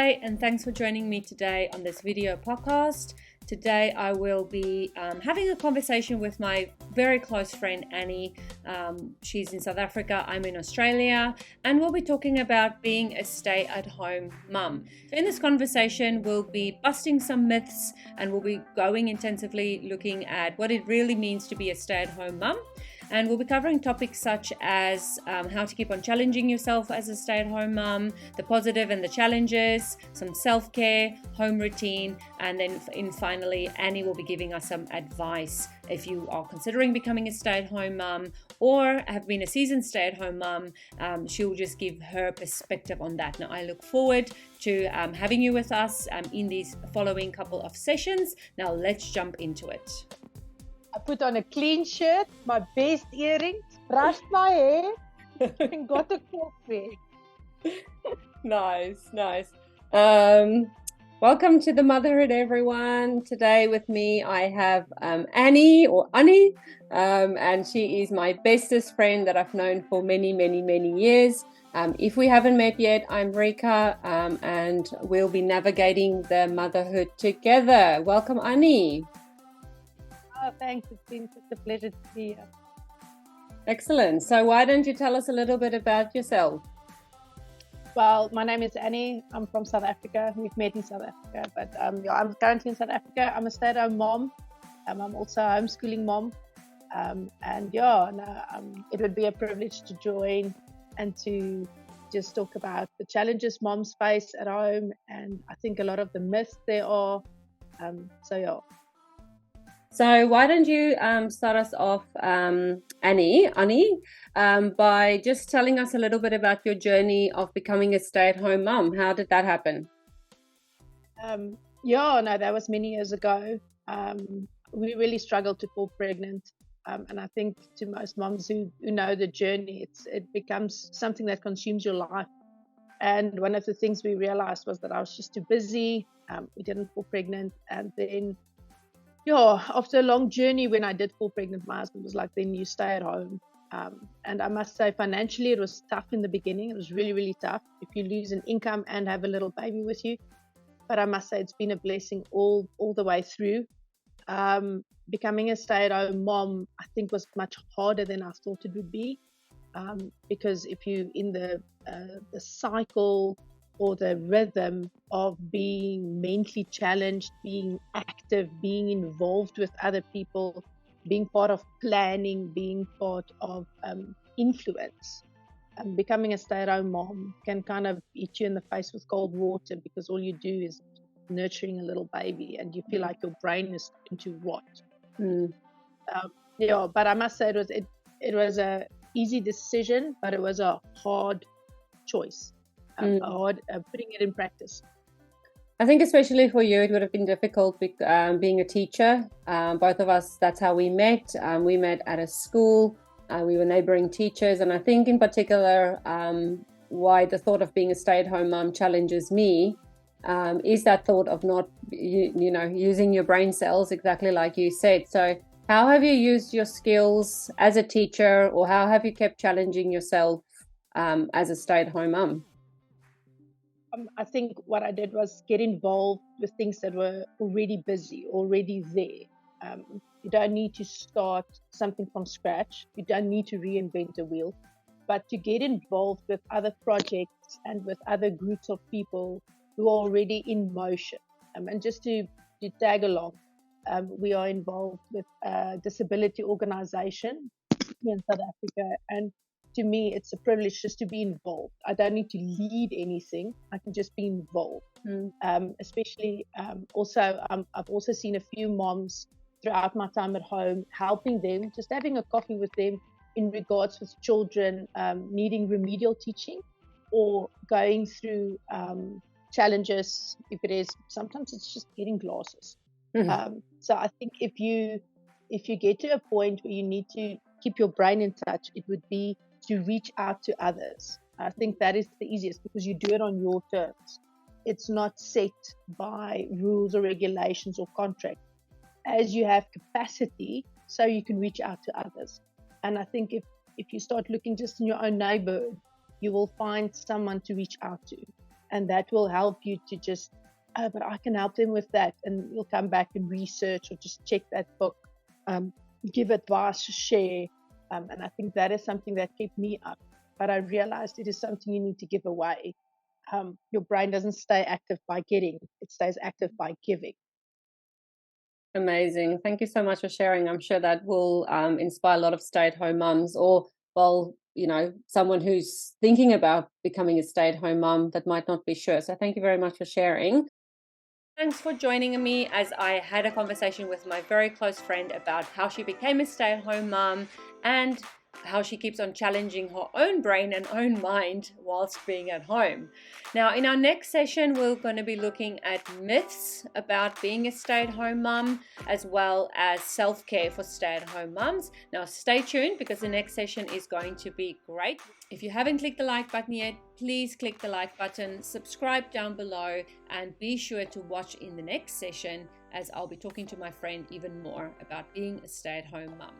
Hi, and thanks for joining me today on this video podcast. Today I will be having a conversation with my very close friend Annie. She's in South Africa, I'm in Australia, and we'll be talking about being a stay-at-home mum. So in this conversation, we'll be busting some myths and we'll be going intensively looking at what it really means to be a stay-at-home mum. And we'll be covering topics such as how to keep on challenging yourself as a stay-at-home mum, the positive and the challenges, some self-care, home routine, and then finally, Annie will be giving us some advice if you are considering becoming a stay-at-home mum or have been a seasoned stay-at-home mum. She'll just give her perspective on that. Now, I look forward to having you with us in these following couple of sessions. Now, let's jump into it. I put on a clean shirt, my best earrings, brushed my hair, and got a coffee. Nice. Welcome to the Motherhood, everyone. Today with me, I have Annie, and she is my bestest friend that I've known for many years. If we haven't met yet, I'm Rika, and we'll be navigating the motherhood together. Welcome, Annie. Oh, thanks. It's been such a pleasure to be here. Excellent. So why don't you tell us a little bit about yourself? Well, my name is Annie. I'm from South Africa. We've met in South Africa, but I'm currently in South Africa. I'm a stay-at-home mom. I'm also a homeschooling mom. It would be a privilege to join and to just talk about the challenges moms face at home, and I think a lot of the myths there are. So why don't you start us off, Annie, by just telling us a little bit about your journey of becoming a stay-at-home mum. How did that happen? That was many years ago. We really struggled to fall pregnant. And I think to most moms who know the journey, it becomes something that consumes your life. And one of the things we realized was that I was just too busy. We didn't fall pregnant. And then after a long journey, when I did fall pregnant, my husband was like, then you stay at home. And I must say, financially, it was tough in the beginning. It was really tough if you lose an income and have a little baby with you. But I must say, it's been a blessing all the way through. Becoming a stay-at-home mom, I think, was much harder than I thought it would be. Because if you in the cycle or the rhythm of being mentally challenged, being active, being involved with other people, being part of planning, being part of influence. Becoming a stay-at-home mom can kind of hit you in the face with cold water because all you do is nurturing a little baby and you feel like your brain is starting to rot. But I must say it was a easy decision, but it was a hard choice. Putting it in practice. I think especially for you, it would have been difficult being a teacher. Both of us, that's how we met. We met at a school. We were neighboring teachers. And I think in particular, why the thought of being a stay-at-home mom challenges me is that thought of not, using your brain cells, exactly like you said. So how have you used your skills as a teacher, or how have you kept challenging yourself as a stay-at-home mom? I think what I did was get involved with things that were already busy, already there. You don't need to start something from scratch. You don't need to reinvent the wheel, but to get involved with other projects and with other groups of people who are already in motion. And just to tag along, we are involved with a disability organization here in South Africa, and to me, it's a privilege just to be involved. I don't need to lead anything. I can just be involved. Especially I've also seen a few moms throughout my time at home, helping them, just having a coffee with them in regards with children needing remedial teaching or going through challenges. If it is, sometimes it's just getting glasses. So I think if you get to a point where you need to keep your brain in touch, it would be to reach out to others. I think that is the easiest because you do it on your terms. It's not set by rules or regulations or contracts. As you have capacity, so you can reach out to others. And I think if you start looking just in your own neighborhood, you will find someone to reach out to. And that will help you to just, oh, but I can help them with that. And you'll come back and research or just check that book, give advice, share. And I think that is something that kept me up. But I realized it is something you need to give away. Your brain doesn't stay active by getting, it stays active by giving. Amazing. Thank you so much for sharing. I'm sure that will inspire a lot of stay-at-home mums, or, well, someone who's thinking about becoming a stay-at-home mum that might not be sure. So thank you very much for sharing. Thanks for joining me as I had a conversation with my very close friend about how she became a stay-at-home mum and how she keeps on challenging her own brain and own mind whilst being at home. Now, in our next session, we're going to be looking at myths about being a stay-at-home mum, as well as self-care for stay-at-home mums. Now, stay tuned because the next session is going to be great. If you haven't clicked the like button yet, please click the like button, subscribe down below, and be sure to watch in the next session as I'll be talking to my friend even more about being a stay-at-home mum.